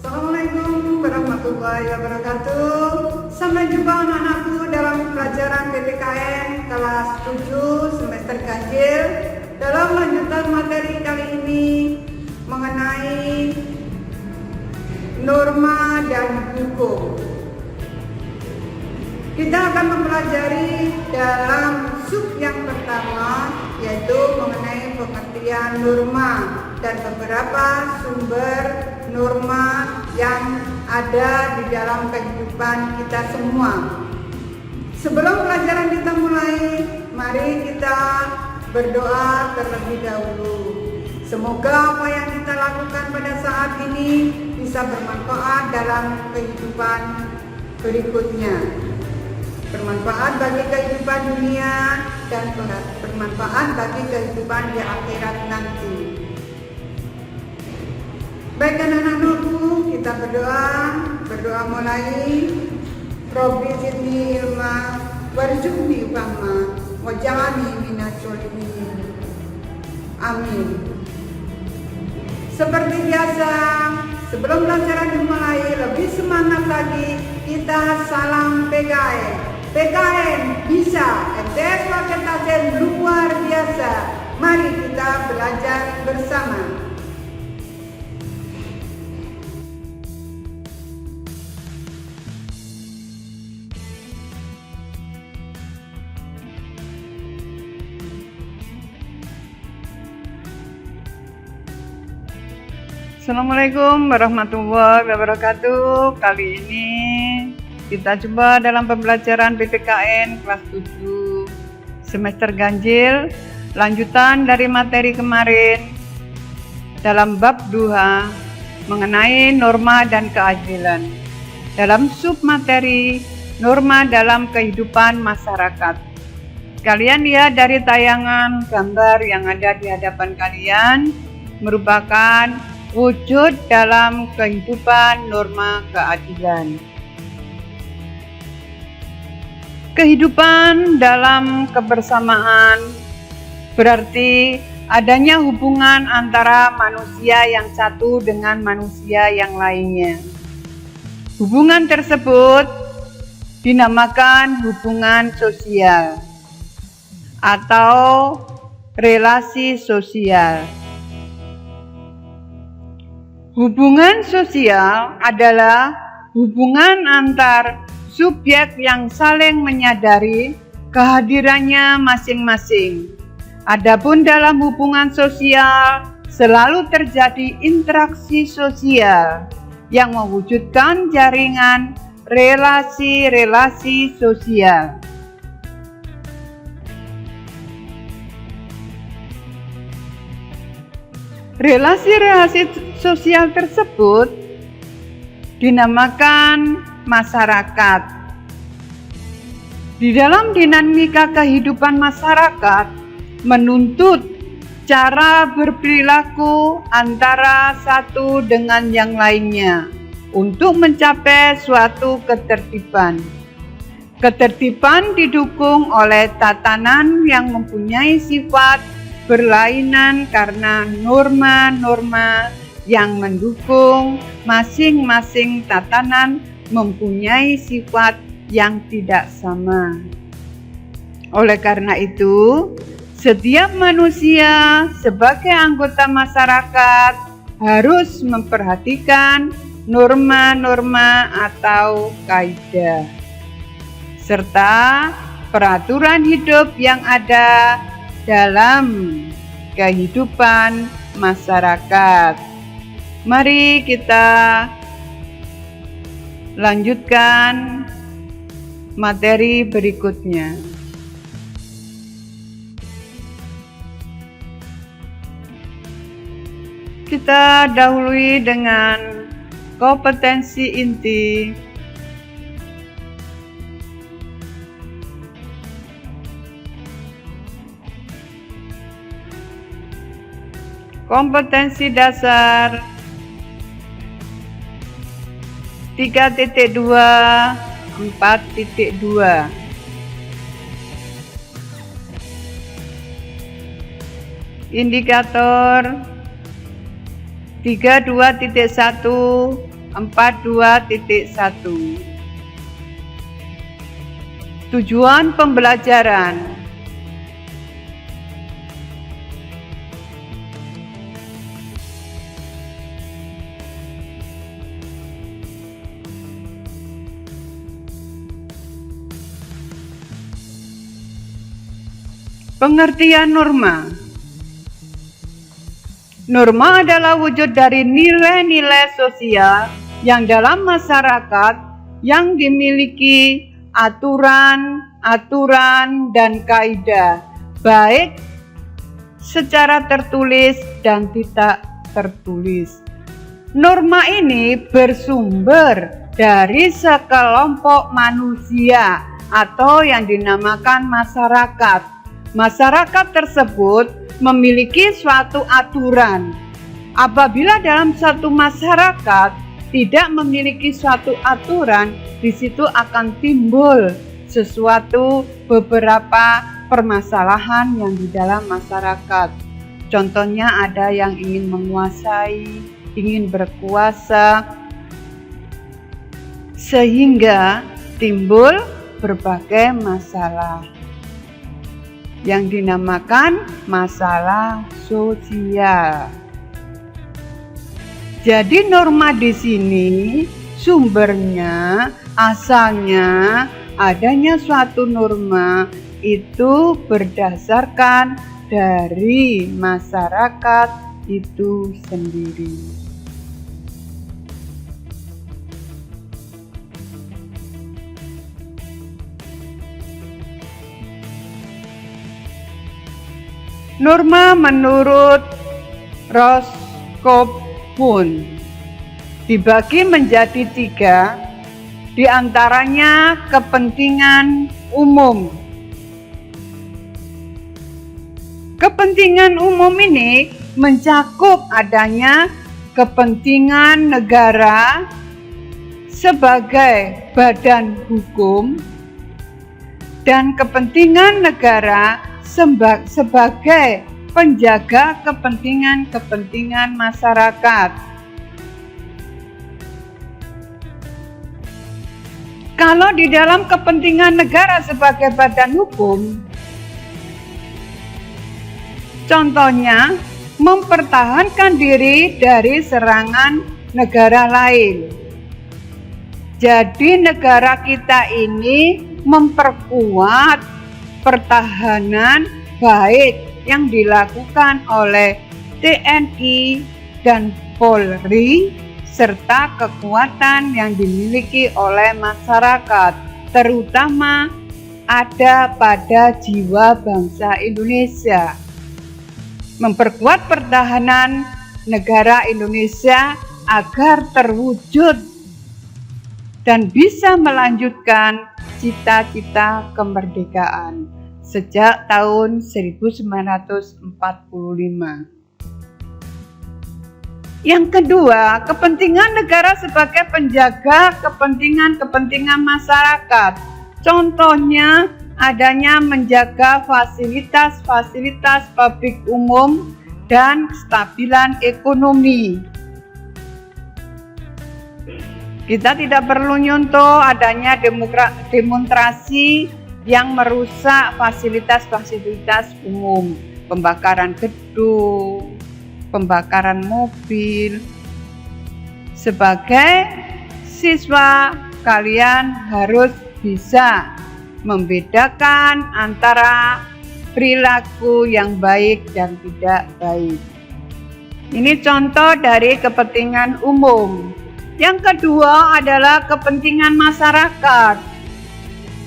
Assalamualaikum warahmatullahi wabarakatuh. Sampai jumpa anak-anakku dalam pelajaran PPKN kelas 7 semester ganjil. Dalam lanjutan materi kali ini mengenai norma dan hukum. Kita akan mempelajari dalam sub yang pertama, yaitu mengenai pengertian norma dan beberapa sumber norma yang ada di dalam kehidupan kita semua. Sebelum pelajaran kita mulai, mari kita berdoa terlebih dahulu. Semoga apa yang kita lakukan pada saat ini bisa bermanfaat dalam kehidupan berikutnya. Bermanfaat bagi kehidupan dunia dan bermanfaat bagi kehidupan di akhirat nanti. Baik anak-anakku, kita berdoa mulai. Robbi zidni ilma warzuqni fahma waj'alni minas sholihin. Amin. Seperti biasa, sebelum pelajaran dimulai, lebih semangat lagi, kita salam PKN. PKN bisa, MTS Paket Tasen luar biasa. Mari kita belajar bersama. Assalamualaikum warahmatullahi wabarakatuh. Kali ini kita coba dalam pembelajaran PPKN kelas 7 semester ganjil, lanjutan dari materi kemarin dalam bab 2 mengenai norma dan keadilan. Dalam sub materi norma dalam kehidupan masyarakat. Kalian lihat dari tayangan gambar yang ada di hadapan kalian merupakan wujud dalam kehidupan norma keadilan. Kehidupan dalam kebersamaan berarti adanya hubungan antara manusia yang satu dengan manusia yang lainnya. Hubungan tersebut dinamakan hubungan sosial atau relasi sosial. Hubungan sosial adalah hubungan antar subjek yang saling menyadari kehadirannya masing-masing. Adapun dalam hubungan sosial selalu terjadi interaksi sosial yang mewujudkan jaringan relasi-relasi sosial. Relasi-relasi sosial tersebut dinamakan masyarakat. Di dalam dinamika kehidupan masyarakat menuntut cara berperilaku antara satu dengan yang lainnya untuk mencapai suatu ketertiban. Ketertiban didukung oleh tatanan yang mempunyai sifat berlainan karena norma-norma yang mendukung masing-masing tatanan mempunyai sifat yang tidak sama. Oleh karena itu, setiap manusia sebagai anggota masyarakat harus memperhatikan norma-norma atau kaidah serta peraturan hidup yang ada dalam kehidupan masyarakat. Mari kita lanjutkan materi berikutnya. Kita dahului dengan Kompetensi inti. Kompetensi dasar 3.2 4.2. Indikator 32.1 42.1. Tujuan pembelajaran. Pengertian norma. Norma adalah wujud dari nilai-nilai sosial yang dalam masyarakat yang dimiliki aturan, dan kaidah, baik secara tertulis dan tidak tertulis. Norma ini bersumber dari sekelompok manusia atau yang dinamakan masyarakat. Masyarakat tersebut memiliki suatu aturan. Apabila dalam suatu masyarakat tidak memiliki suatu aturan, di situ akan timbul sesuatu beberapa permasalahan yang di dalam masyarakat. Contohnya ada yang ingin menguasai, ingin berkuasa, sehingga timbul berbagai masalah yang dinamakan masalah sosial. Jadi norma di sini sumbernya, asalnya adanya suatu norma itu berdasarkan dari masyarakat itu sendiri. Norma menurut Roscoe dibagi menjadi 3, diantaranya kepentingan umum. Kepentingan umum ini mencakup adanya kepentingan negara sebagai badan hukum dan kepentingan negara sebagai penjaga kepentingan masyarakat. Kalau di dalam kepentingan negara sebagai badan hukum, contohnya mempertahankan diri dari serangan negara lain. Jadi negara kita ini memperkuat pertahanan baik yang dilakukan oleh TNI dan Polri serta kekuatan yang dimiliki oleh masyarakat, terutama ada pada jiwa bangsa Indonesia. Memperkuat pertahanan negara Indonesia agar terwujud dan bisa melanjutkan cita-cita kemerdekaan sejak tahun 1945. Yang kedua, kepentingan negara sebagai penjaga kepentingan masyarakat. Contohnya adanya menjaga fasilitas publik umum dan kestabilan ekonomi. Kita tidak perlu nyontoh adanya demonstrasi yang merusak fasilitas umum, pembakaran gedung, pembakaran mobil. Sebagai siswa, kalian harus bisa membedakan antara perilaku yang baik dan tidak baik. Ini contoh dari kepentingan umum. Yang kedua adalah kepentingan masyarakat.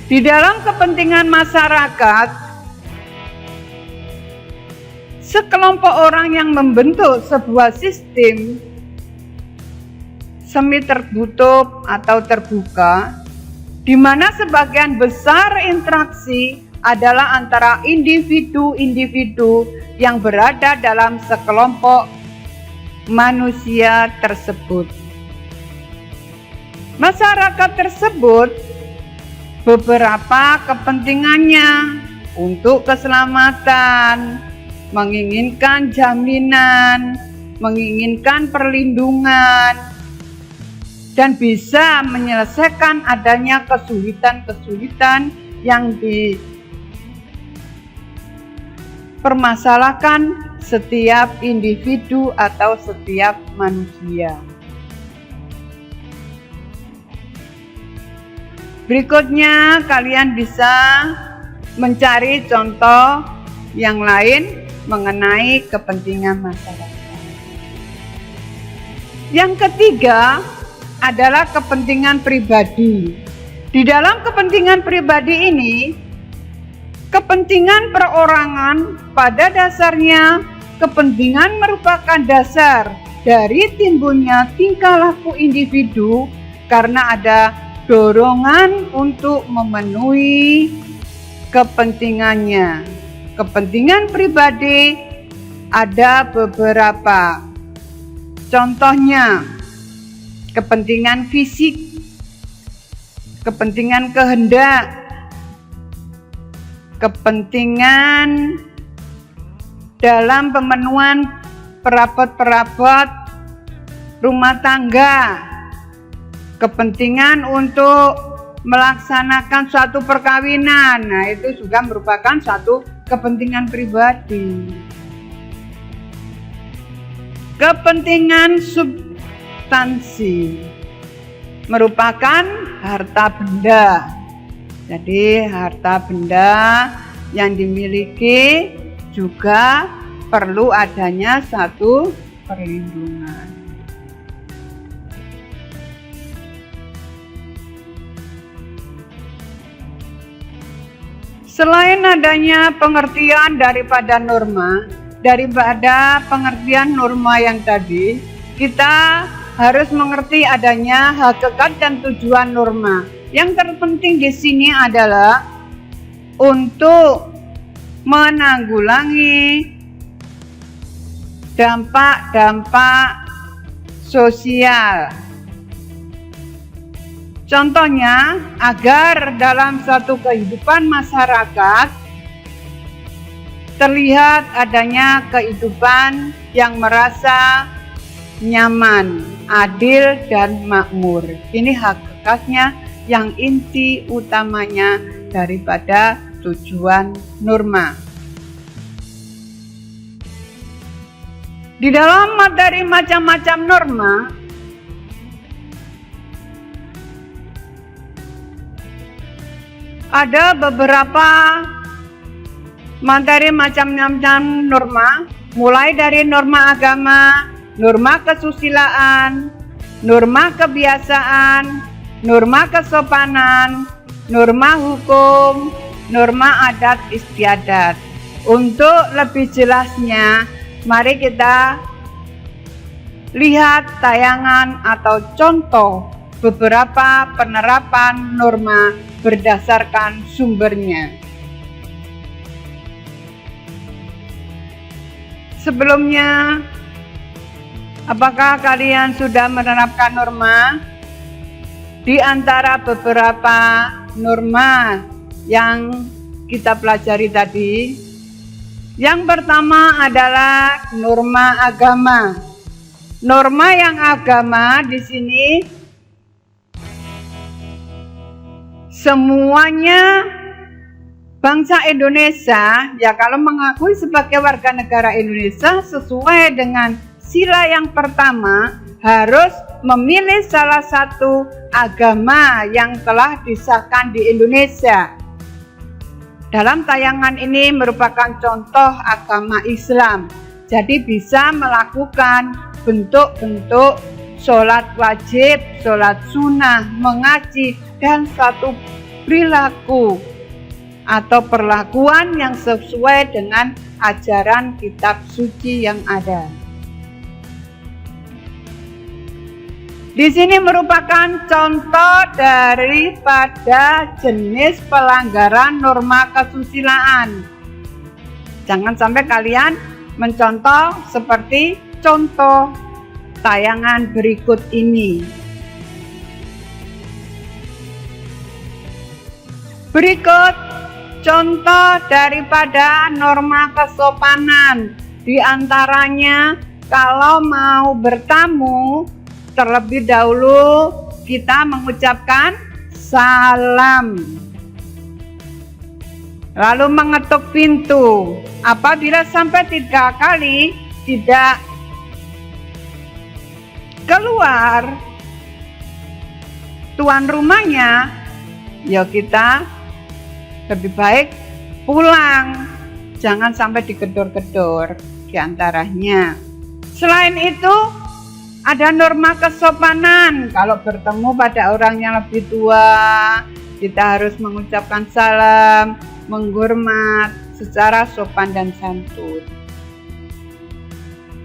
Di dalam kepentingan masyarakat, sekelompok orang yang membentuk sebuah sistem semi tertutup atau terbuka, di mana sebagian besar interaksi adalah antara individu-individu yang berada dalam sekelompok manusia tersebut. Masyarakat tersebut beberapa kepentingannya untuk keselamatan, menginginkan jaminan, menginginkan perlindungan, dan bisa menyelesaikan adanya kesulitan-kesulitan yang dipermasalahkan setiap individu atau setiap manusia. Berikutnya kalian bisa mencari contoh yang lain mengenai kepentingan masyarakat. Yang ketiga adalah kepentingan pribadi. Di dalam kepentingan pribadi ini, kepentingan perorangan pada dasarnya kepentingan merupakan dasar dari timbulnya tingkah laku individu karena ada dorongan untuk memenuhi kepentingannya. Kepentingan pribadi ada beberapa. Contohnya, kepentingan fisik, kepentingan kehendak, kepentingan dalam pemenuhan perabot-perabot rumah tangga, kepentingan untuk melaksanakan suatu perkawinan. Nah, itu juga merupakan suatu kepentingan pribadi. Kepentingan substansi merupakan harta benda. Jadi harta benda yang dimiliki juga perlu adanya satu perlindungan. Selain adanya pengertian daripada pengertian norma yang tadi, kita harus mengerti adanya hakikat dan tujuan norma. Yang terpenting di sini adalah untuk menanggulangi dampak-dampak sosial. Contohnya, agar dalam suatu kehidupan masyarakat terlihat adanya kehidupan yang merasa nyaman, adil, dan makmur. Ini hakikatnya yang inti utamanya daripada tujuan norma. Di dalam materi macam-macam norma, ada beberapa materi macam-macam norma, mulai dari norma agama, norma kesusilaan, norma kebiasaan, norma kesopanan, norma hukum, norma adat istiadat. Untuk lebih jelasnya, mari kita lihat tayangan atau contoh beberapa penerapan norma berdasarkan sumbernya. Sebelumnya, apakah kalian sudah menerapkan norma? Di antara beberapa norma yang kita pelajari tadi, yang pertama adalah norma agama. Norma yang agama di sini semuanya bangsa Indonesia, ya kalau mengakui sebagai warga negara Indonesia sesuai dengan sila yang pertama, harus memilih salah satu agama yang telah disahkan di Indonesia. Dalam tayangan ini merupakan contoh agama Islam. Jadi bisa melakukan bentuk-bentuk sholat wajib, sholat sunnah, mengaji, dan satu perilaku atau perlakuan yang sesuai dengan ajaran kitab suci yang ada. Di sini merupakan contoh daripada jenis pelanggaran norma kesusilaan. Jangan sampai kalian mencontoh seperti contoh tayangan berikut ini. Berikut contoh daripada norma kesopanan. Di antaranya, kalau mau bertamu, terlebih dahulu kita mengucapkan salam. Lalu mengetuk pintu. Apabila sampai 3 kali tidak keluar tuan rumahnya, ya kita lebih baik pulang. Jangan sampai digedor-gedor diantaranya. Selain itu, ada norma kesopanan. Kalau bertemu pada orang yang lebih tua, kita harus mengucapkan salam, menghormat secara sopan dan santun.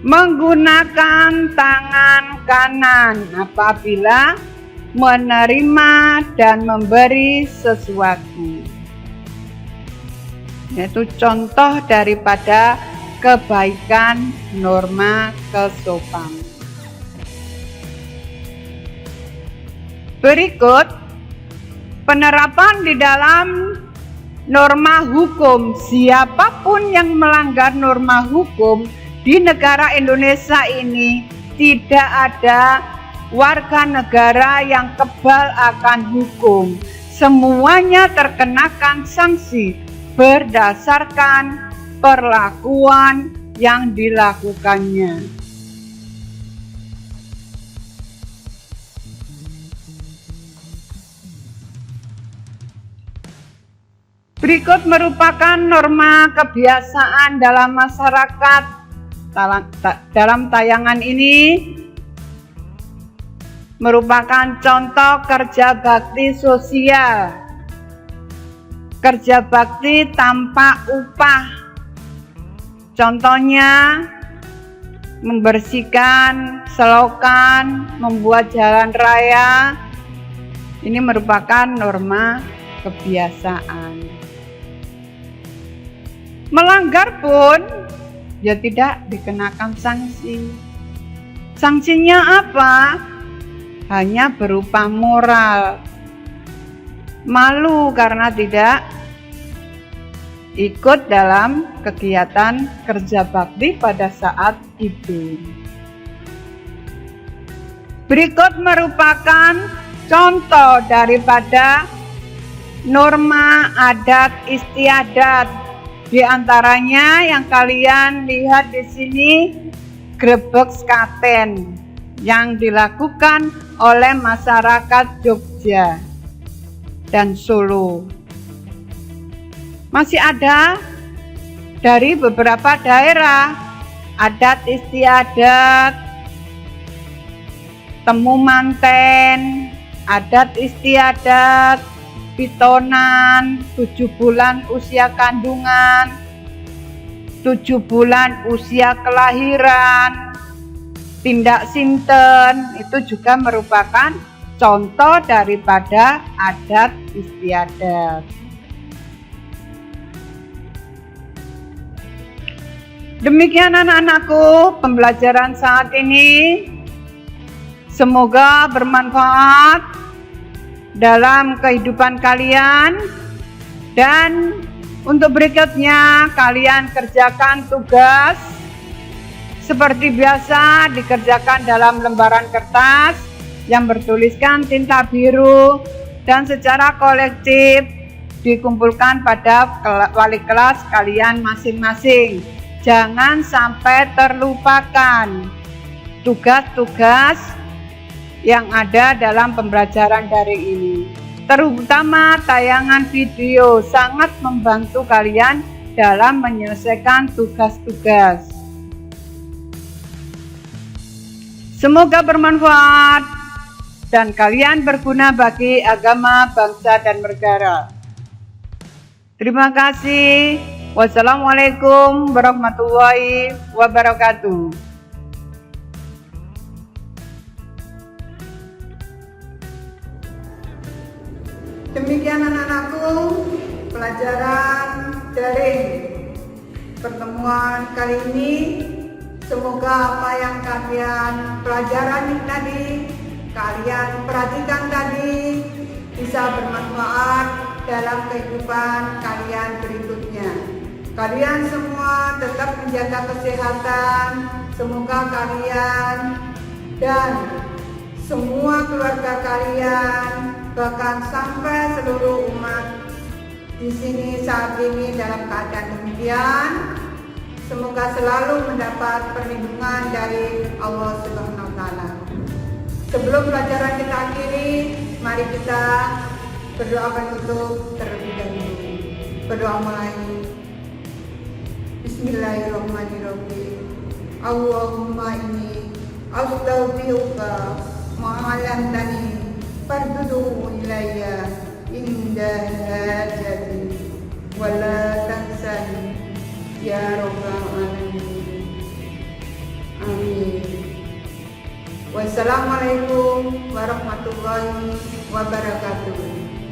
Menggunakan tangan kanan apabila menerima dan memberi sesuatu. Yaitu contoh daripada kebaikan norma kesopanan. Berikut penerapan di dalam norma hukum. Siapapun yang melanggar norma hukum di negara Indonesia ini, tidak ada warga negara yang kebal akan hukum. Semuanya terkenakan sanksi berdasarkan perlakuan yang dilakukannya. Berikut merupakan norma kebiasaan dalam masyarakat. Dalam tayangan ini merupakan contoh kerja bakti sosial. Kerja bakti tanpa upah. Contohnya membersihkan selokan, membuat jalan raya. Ini merupakan norma kebiasaan. Melanggar pun ya tidak dikenakan sanksi. Sanksinya apa? Hanya berupa moral. Malu karena tidak ikut dalam kegiatan kerja bakti pada saat itu. Berikut merupakan contoh daripada norma adat istiadat. Di antaranya yang kalian lihat di sini, grebek sekaten yang dilakukan oleh masyarakat Jogja dan Solo. Masih ada dari beberapa daerah adat istiadat, temu manten, adat istiadat, pitonan, 7 bulan usia kandungan, 7 bulan usia kelahiran, tindak sinten, itu juga merupakan contoh daripada adat istiadat. Demikian anak-anakku pembelajaran saat ini. Semoga bermanfaat dalam kehidupan kalian, dan untuk berikutnya kalian kerjakan tugas seperti biasa, dikerjakan dalam lembaran kertas yang bertuliskan tinta biru dan secara kolektif dikumpulkan pada wali kelas kalian masing-masing. Jangan sampai terlupakan tugas-tugas yang ada dalam pembelajaran daring ini. Terutama tayangan video sangat membantu kalian dalam menyelesaikan tugas-tugas. Semoga bermanfaat dan kalian berguna bagi agama, bangsa, dan negara. Terima kasih. Wassalamualaikum warahmatullahi wabarakatuh. anak-anakku, pelajaran daring pertemuan kali ini, semoga apa yang kalian pelajari tadi, kalian perhatikan tadi, bisa bermanfaat dalam kehidupan kalian berikutnya. Kalian semua tetap menjaga kesehatan, semoga kalian dan semua keluarga kalian, bahkan sampai seluruh umat di sini saat ini dalam keadaan demikian, semoga selalu mendapat perlindungan dari Allah Subhanahu wa Ta'ala. Sebelum pelajaran kita akhiri, mari kita berdoa penutup terlebih dahulu. Berdoa mulai. Bismillahirrahmanirrahim. Allahumma inni astaghfiruka ma'alamtani fardudu ilayya inda hajati wala tansani ya rabbal alamin. Amin. Wassalamualaikum warahmatullahi wabarakatuh.